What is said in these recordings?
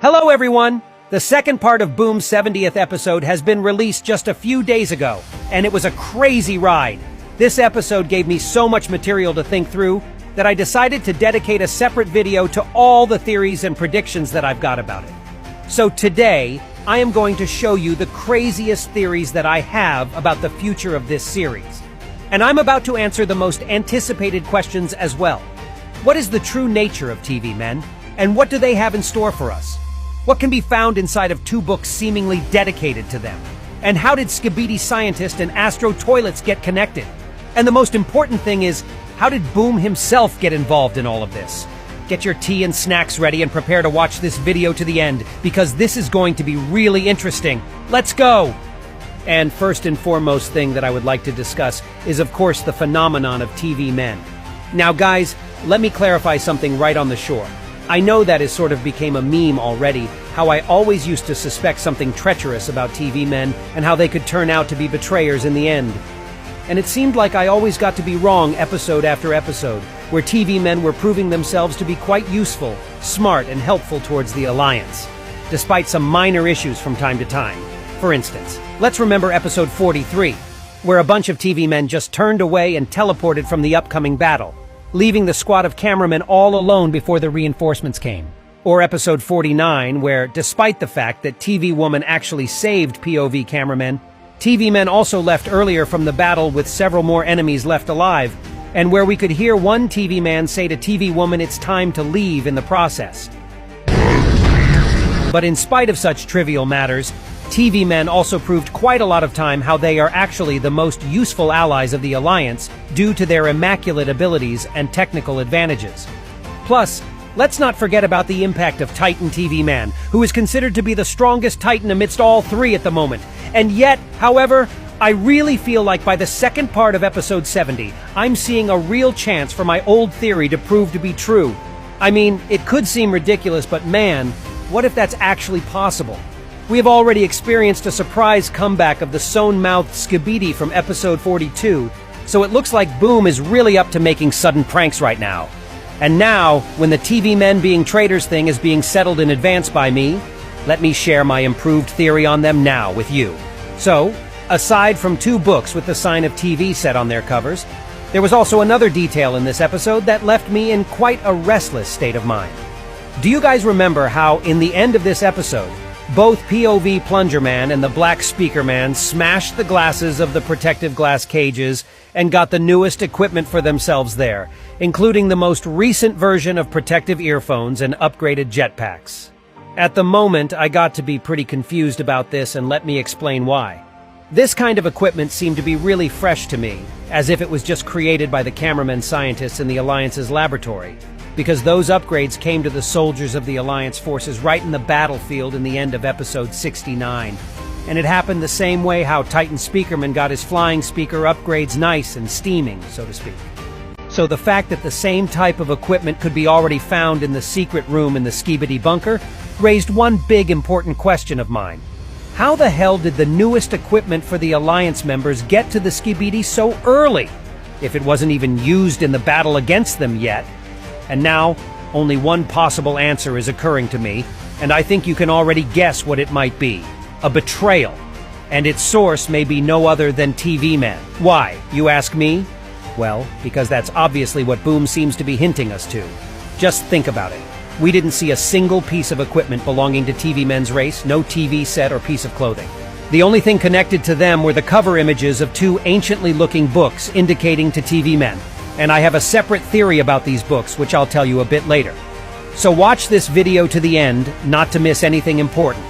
Hello everyone! The second part of Boom's 70th episode has been released just a few days ago, and it was a crazy ride. This episode gave me so much material to think through that I decided to dedicate a separate video to all the theories and predictions that I've got about it. So today, I am going to show you the craziest theories that I have about the future of this series. And I'm about to answer the most anticipated questions as well. What is the true nature of TV men? And what do they have in store for us? What can be found inside of two books seemingly dedicated to them? And how did Skibidi scientist and Astro toilets get connected? And the most important thing is, how did Boom himself get involved in all of this? Get your tea and snacks ready and prepare to watch this video to the end, because this is going to be really interesting. Let's go! And first and foremost thing that I would like to discuss is, of course, the phenomenon of TV men. Now guys, let me clarify something right on the shore. I know that has sort of became a meme already, how I always used to suspect something treacherous about TV men and how they could turn out to be betrayers in the end. And it seemed like I always got to be wrong episode after episode, where TV men were proving themselves to be quite useful, smart, and helpful towards the Alliance, despite some minor issues from time to time. For instance, let's remember episode 43, where a bunch of TV men just turned away and teleported from the upcoming battle, leaving the squad of cameramen all alone before the reinforcements came. Or episode 49, where, despite the fact that TV woman actually saved POV cameramen, TV men also left earlier from the battle with several more enemies left alive, and where we could hear one TV man say to TV woman it's time to leave in the process. But in spite of such trivial matters, TV men also proved quite a lot of time how they are actually the most useful allies of the Alliance due to their immaculate abilities and technical advantages. Plus, let's not forget about the impact of Titan TV Man, who is considered to be the strongest Titan amidst all three at the moment. And yet, however, I really feel like by the second part of episode 70, I'm seeing a real chance for my old theory to prove to be true. I mean, it could seem ridiculous, but man, what if that's actually possible? We have already experienced a surprise comeback of the sewn-mouthed Skibidi from episode 42, so it looks like Boom is really up to making sudden pranks right now. And now, when the TV men being traitors thing is being settled in advance by me, let me share my improved theory on them now with you. So, aside from two books with the sign of TV set on their covers, there was also another detail in this episode that left me in quite a restless state of mind. Do you guys remember how, in the end of this episode, both POV Plunger Man and the Black Speaker Man smashed the glasses of the protective glass cages and got the newest equipment for themselves there, including the most recent version of protective earphones and upgraded jetpacks? At the moment, I got to be pretty confused about this, and let me explain why. This kind of equipment seemed to be really fresh to me, as if it was just created by the cameramen scientists in the Alliance's laboratory, because those upgrades came to the soldiers of the Alliance forces right in the battlefield in the end of episode 69. And it happened the same way how Titan Speakerman got his flying speaker upgrades nice and steaming, so to speak. So the fact that the same type of equipment could be already found in the secret room in the Skibidi bunker raised one big important question of mine. How the hell did the newest equipment for the Alliance members get to the Skibidi so early, if it wasn't even used in the battle against them yet? And now, only one possible answer is occurring to me, and I think you can already guess what it might be. A betrayal. And its source may be no other than TV men. Why, you ask me? Well, because that's obviously what Boom seems to be hinting us to. Just think about it. We didn't see a single piece of equipment belonging to TV men's race, no TV set or piece of clothing. The only thing connected to them were the cover images of two anciently looking books indicating to TV men. And I have a separate theory about these books, which I'll tell you a bit later. So watch this video to the end, not to miss anything important.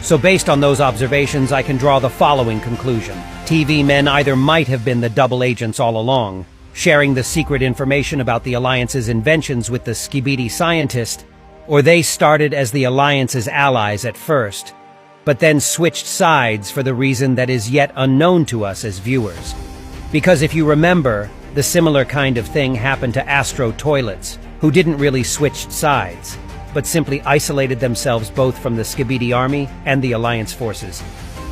So based on those observations, I can draw the following conclusion. TV men either might have been the double agents all along, sharing the secret information about the Alliance's inventions with the Skibidi scientist, or they started as the Alliance's allies at first, but then switched sides for the reason that is yet unknown to us as viewers. Because if you remember, the similar kind of thing happened to Astro toilets, who didn't really switch sides, but simply isolated themselves both from the Skibidi army and the Alliance forces,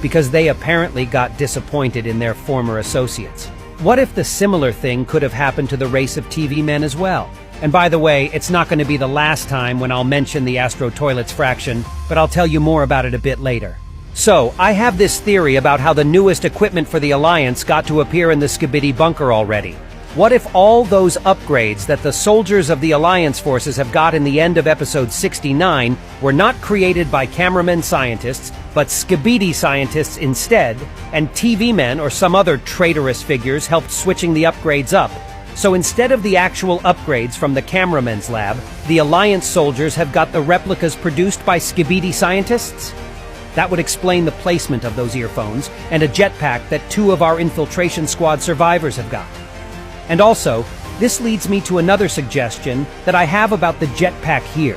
because they apparently got disappointed in their former associates. What if the similar thing could have happened to the race of TV men as well? And by the way, it's not going to be the last time when I'll mention the Astro Toilets fraction, but I'll tell you more about it a bit later. So, I have this theory about how the newest equipment for the Alliance got to appear in the Skibidi bunker already. What if all those upgrades that the soldiers of the Alliance forces have got in the end of episode 69 were not created by cameramen scientists, but Skibidi scientists instead, and TV men or some other traitorous figures helped switching the upgrades up? So instead of the actual upgrades from the cameramen's lab, the Alliance soldiers have got the replicas produced by Skibidi scientists? That would explain the placement of those earphones and a jetpack that 2 of our infiltration squad survivors have got. And also, this leads me to another suggestion that I have about the jetpack here.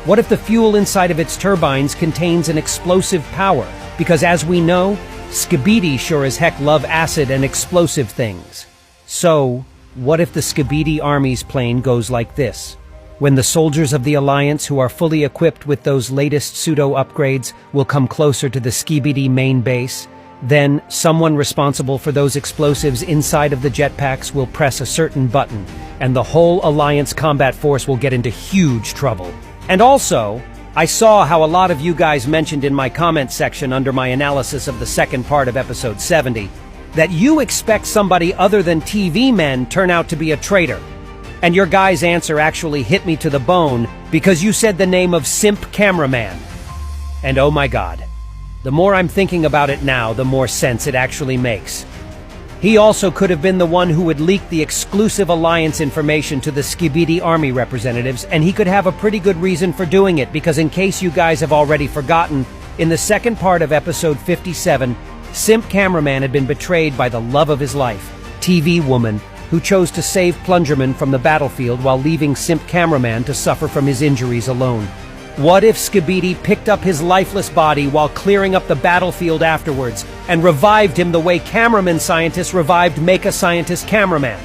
What if the fuel inside of its turbines contains an explosive power? Because as we know, Skibidi sure as heck love acid and explosive things. So, what if the Skibidi army's plane goes like this? When the soldiers of the Alliance who are fully equipped with those latest pseudo-upgrades will come closer to the Skibidi main base, then someone responsible for those explosives inside of the jetpacks will press a certain button, and the whole Alliance combat force will get into huge trouble. And also, I saw how a lot of you guys mentioned in my comment section under my analysis of the second part of episode 70, that you expect somebody other than TV men turn out to be a traitor. And your guy's answer actually hit me to the bone because you said the name of Simp Cameraman. And oh my god, the more I'm thinking about it now, the more sense it actually makes. He also could have been the one who would leak the exclusive Alliance information to the Skibidi army representatives, and he could have a pretty good reason for doing it because in case you guys have already forgotten, in the second part of episode 57, Simp Cameraman had been betrayed by the love of his life, TV woman, who chose to save Plungerman from the battlefield while leaving Simp Cameraman to suffer from his injuries alone. What if Skibidi picked up his lifeless body while clearing up the battlefield afterwards and revived him the way cameraman scientists revived Mecha Scientist Cameraman?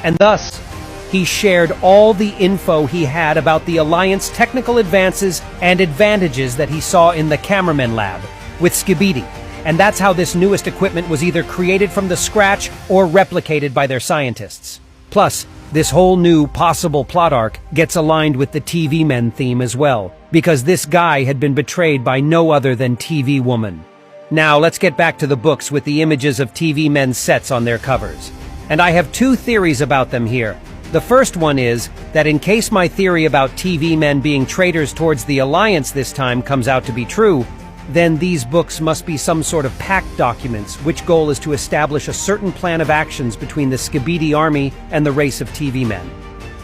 And thus, he shared all the info he had about the Alliance technical advances and advantages that he saw in the cameraman lab with Skibidi. And that's how this newest equipment was either created from the scratch or replicated by their scientists. Plus, this whole new possible plot arc gets aligned with the TV men theme as well, because this guy had been betrayed by no other than TV woman. Now, let's get back to the books with the images of TV men's sets on their covers. And I have 2 theories about them here. The first one is that in case my theory about TV men being traitors towards the Alliance this time comes out to be true, then these books must be some sort of pact documents, which goal is to establish a certain plan of actions between the Skibidi army and the race of TV men.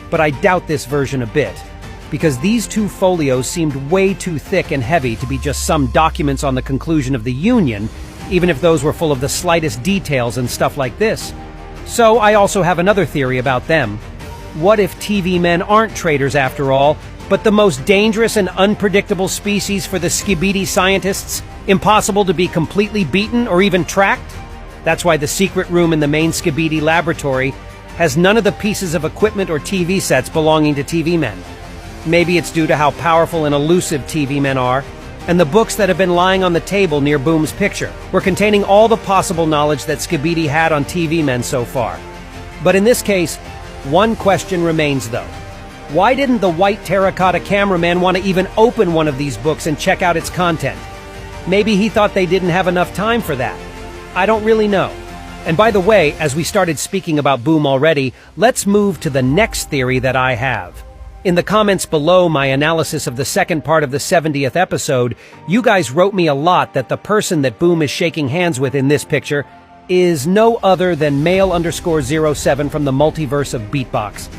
But I doubt this version a bit, because these 2 folios seemed way too thick and heavy to be just some documents on the conclusion of the Union, even if those were full of the slightest details and stuff like this. So I also have another theory about them. What if TV men aren't traitors after all, but the most dangerous and unpredictable species for the Skibidi scientists, impossible to be completely beaten or even tracked? That's why the secret room in the main Skibidi laboratory has none of the pieces of equipment or TV sets belonging to TV men. Maybe it's due to how powerful and elusive TV men are, and the books that have been lying on the table near Boom's picture were containing all the possible knowledge that Skibidi had on TV men so far. But in this case, one question remains though. Why didn't the white terracotta cameraman want to even open one of these books and check out its content? Maybe he thought they didn't have enough time for that. I don't really know. And by the way, as we started speaking about Boom already, let's move to the next theory that I have. In the comments below my analysis of the second part of the 70th episode, you guys wrote me a lot that the person that Boom is shaking hands with in this picture is no other than male_07 from the multiverse of Beatbox.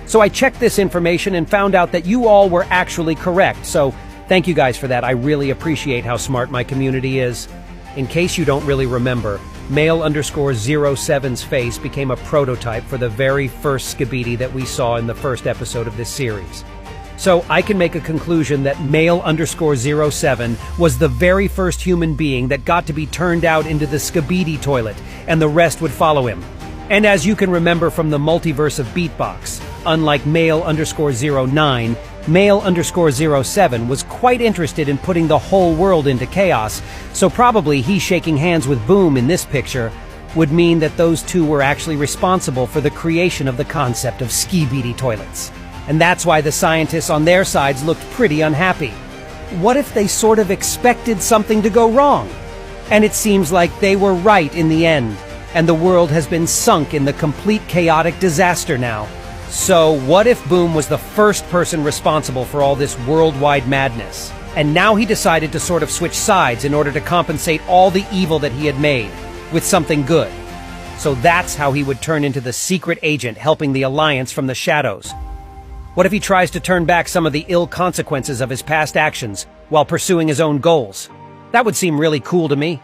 So I checked this information and found out that you all were actually correct, so thank you guys for that. I really appreciate how smart my community is. In case you don't really remember, male_07's face became a prototype for the very first Skibidi that we saw in the first episode of this series. So I can make a conclusion that male_07 was the very first human being that got to be turned out into the Skibidi toilet, and the rest would follow him. And as you can remember from the multiverse of Beatbox, unlike male_09, male_07 was quite interested in putting the whole world into chaos, so probably he shaking hands with Boom in this picture would mean that those two were actually responsible for the creation of the concept of Skibidi toilets. and that's why the scientists on their sides looked pretty unhappy. What if they sort of expected something to go wrong? And it seems like they were right in the end, and the world has been sunk in the complete chaotic disaster now. So what if Boom was the first person responsible for all this worldwide madness? And now he decided to sort of switch sides in order to compensate all the evil that he had made with something good. So that's how he would turn into the secret agent helping the Alliance from the shadows. What if he tries to turn back some of the ill consequences of his past actions while pursuing his own goals? That would seem really cool to me.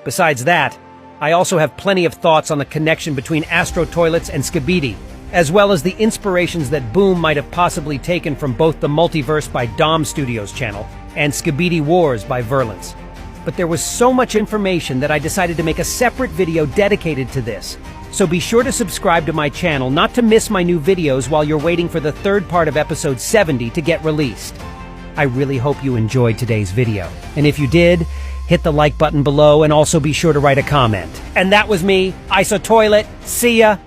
Besides that, I also have plenty of thoughts on the connection between Astro Toilets and Skibidi, as well as the inspirations that Boom might have possibly taken from both the Multiverse by Dom Studios channel and Skibidi Wars by Verlance. But there was so much information that I decided to make a separate video dedicated to this. So be sure to subscribe to my channel not to miss my new videos while you're waiting for the third part of episode 70 to get released. I really hope you enjoyed today's video. And if you did, hit the like button below and also be sure to write a comment. And that was me, Iso Toilet. See ya!